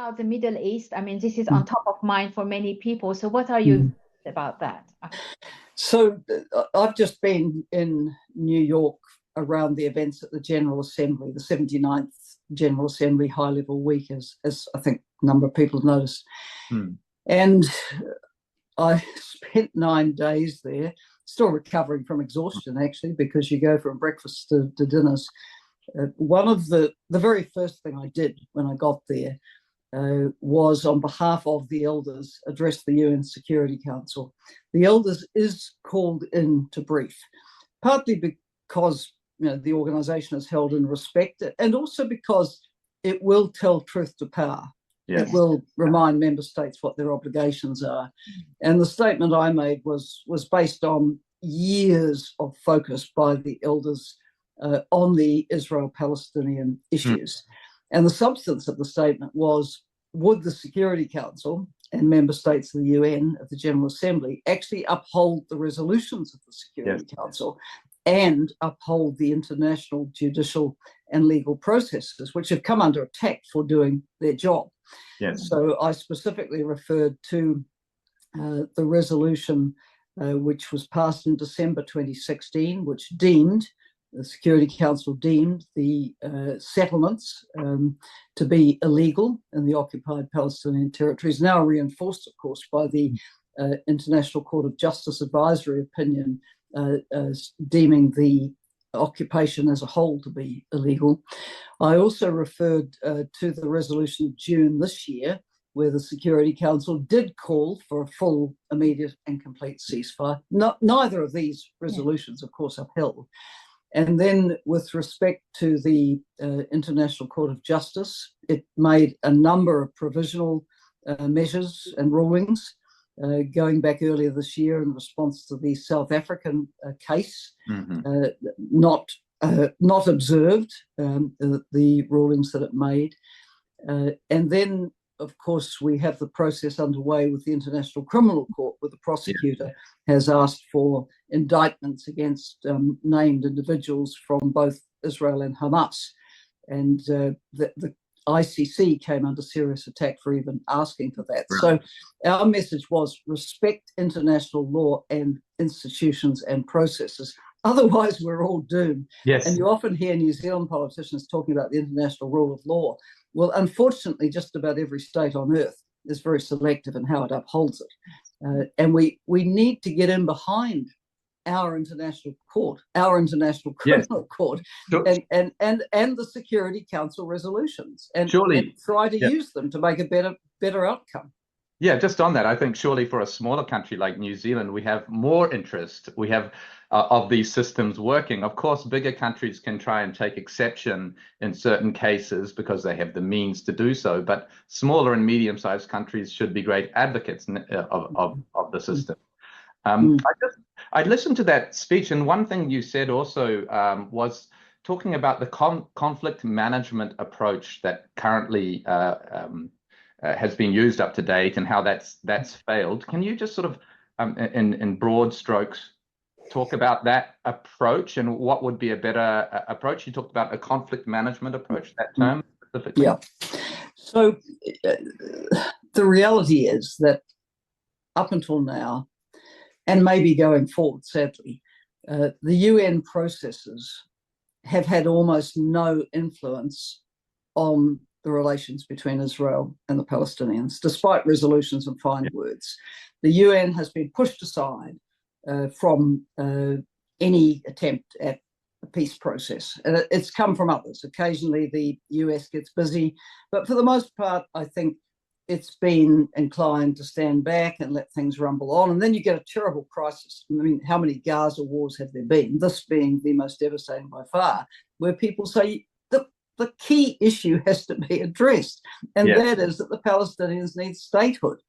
about the Middle East? I mean, this is on Mm, top of mind for many people. So what are your mm. views about that? So I've just been in New York around the events at the General Assembly, the 79th General Assembly High Level Week, as I think a number of people have noticed. Hmm. And I spent 9 days there, still recovering from exhaustion, actually, because you go from breakfast to dinners. One of the very first thing I did when I got there was, on behalf of the elders, address the UN Security Council. The elders is called in to brief, partly because the organisation is held in respect, and also because it will tell truth to power. Yes. It will remind member states what their obligations are. And the statement I made was based on years of focus by the elders on the Israel-Palestinian issues. And the substance of the statement was, would the Security Council and member states of the UN, of the General Assembly, actually uphold the resolutions of the Security Council and uphold the international judicial and legal processes, which have come under attack for doing their job. Yes. So I specifically referred to the resolution which was passed in December 2016, which the Security Council deemed the settlements to be illegal in the occupied Palestinian territories, now reinforced, of course, by the International Court of Justice advisory opinion deeming the occupation as a whole to be illegal. I also referred to the resolution of June this year, where the Security Council did call for a full, immediate and complete ceasefire. Neither of these resolutions, of course, upheld. And then with respect to the International Court of Justice, it made a number of provisional measures and rulings going back earlier this year in response to the South African case, not observed the rulings that it made. And then, of course, we have the process underway with the International Criminal Court, where the prosecutor has asked for indictments against named individuals from both Israel and Hamas. And the ICC came under serious attack for even asking for that. Right. So our message was respect international law and institutions and processes. Otherwise, we're all doomed. Yes. And you often hear New Zealand politicians talking about the international rule of law. Well, unfortunately, just about every state on earth is very selective in how it upholds it. And we need to get in behind our international court, our international criminal court, and the Security Council resolutions, and try to use them to make a better outcome. Yeah, just on that, I think surely for a smaller country like New Zealand, we have more interest. We have of these systems working. Of course, bigger countries can try and take exception in certain cases because they have the means to do so. But smaller and medium-sized countries should be great advocates of the system. I listened to that speech, and one thing you said also was talking about the conflict management approach that currently has been used up to date and how that's failed. Can you just sort of, in broad strokes, talk about that approach and what would be a better approach? You talked about a conflict management approach, that term specifically. Yeah. So the reality is that up until now, and maybe going forward, sadly, the UN processes have had almost no influence on the relations between Israel and the Palestinians, despite resolutions and fine words. The UN has been pushed aside from any attempt at a peace process. It's come from others. Occasionally the US gets busy, but for the most part, I think it's been inclined to stand back and let things rumble on. And then you get a terrible crisis. I mean, how many Gaza wars have there been? This being the most devastating by far, where people say the key issue has to be addressed. And that is that the Palestinians need statehood.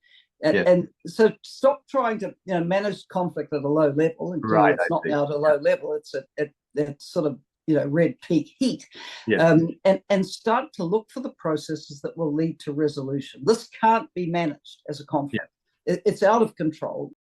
And so stop trying to manage conflict at a low level. And it's not now at a low level. It's at sort of red peak heat, and start to look for the processes that will lead to resolution. This can't be managed as a conflict. It's out of control.